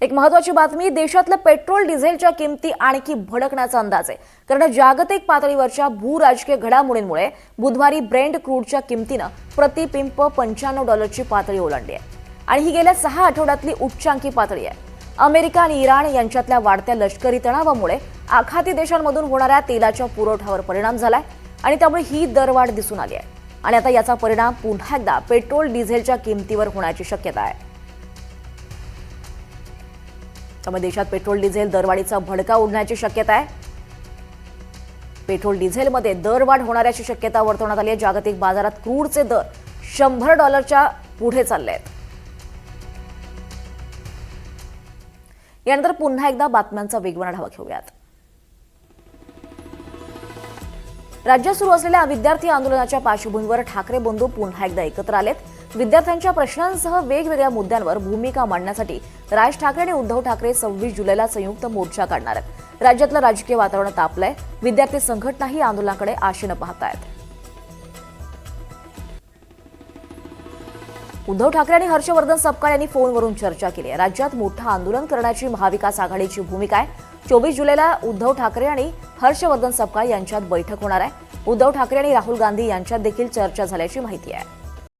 एक महत्त्वाची बातमी, देशातल्या पेट्रोल डिझेलच्या किमती आणखी भडकण्याचा अंदाज आहे. कारण जागतिक पातळीवरच्या भूराजकीय घडामोडींमुळे बुधवारी ब्रेंट क्रूडच्या किमतीनं प्रतिपिंप $95ची पातळी ओलांडली आहे आणि ही गेल्या 6 आठवड्यातली उच्चांकी पातळी आहे. अमेरिका आणि इराण यांच्यातल्या वाढत्या लष्करी तणावामुळे आखाती देशांमधून होणाऱ्या तेलाच्या पुरवठ्यावर परिणाम झालाय आणि त्यामुळे ही दरवाढ दिसून आली आहे आणि आता याचा परिणाम पुन्हा एकदा पेट्रोल डिझेलच्या किमतीवर होण्याची शक्यता आहे. त्यामुळे देशात पेट्रोल डिझेल दरवाढीचा भडका उडण्याची शक्यता आहे. पेट्रोल डिझेलमध्ये दरवाढ होण्याची शक्यता वर्तवण्यात आली आहे. जागतिक बाजारात क्रूडचे दर $100च्या पुढे चालले आहेत. यानंतर पुन्हा एकदा बातम्यांचा वेगवान आढावा घेऊयात. राज्यात सुरू असलेल्या विद्यार्थी आंदोलनाच्या पार्श्वभूमीवर ठाकरे बंधू पुन्हा एकदा एकत्र आलेत. विद्यार्थ्यांच्या प्रश्नांसह वेगवेगळ्या मुद्द्यांवर भूमिका मांडण्यासाठी राज ठाकरे आणि उद्धव ठाकरे 26 जुलैला संयुक्त मोर्चा काढणार आहेत. राज्यातलं राजकीय वातावरण तापलंय. विद्यार्थी संघटनाही आंदोलनाकडे आशेनं पाहतायत. उद्धव ठाकरे आणि हर्षवर्धन सपकाळ यांनी फोनवरून चर्चा केली आहे. राज्यात मोठं आंदोलन करण्याची महाविकास आघाडीची भूमिका आहे. 24 जुलैला उद्धव ठाकरे आणि हर्षवर्धन सपकाळ यांच्यात बैठक होणार आहे. उद्धव ठाकरे आणि राहुल गांधी यांच्यात देखील चर्चा झाल्याची माहिती आहे.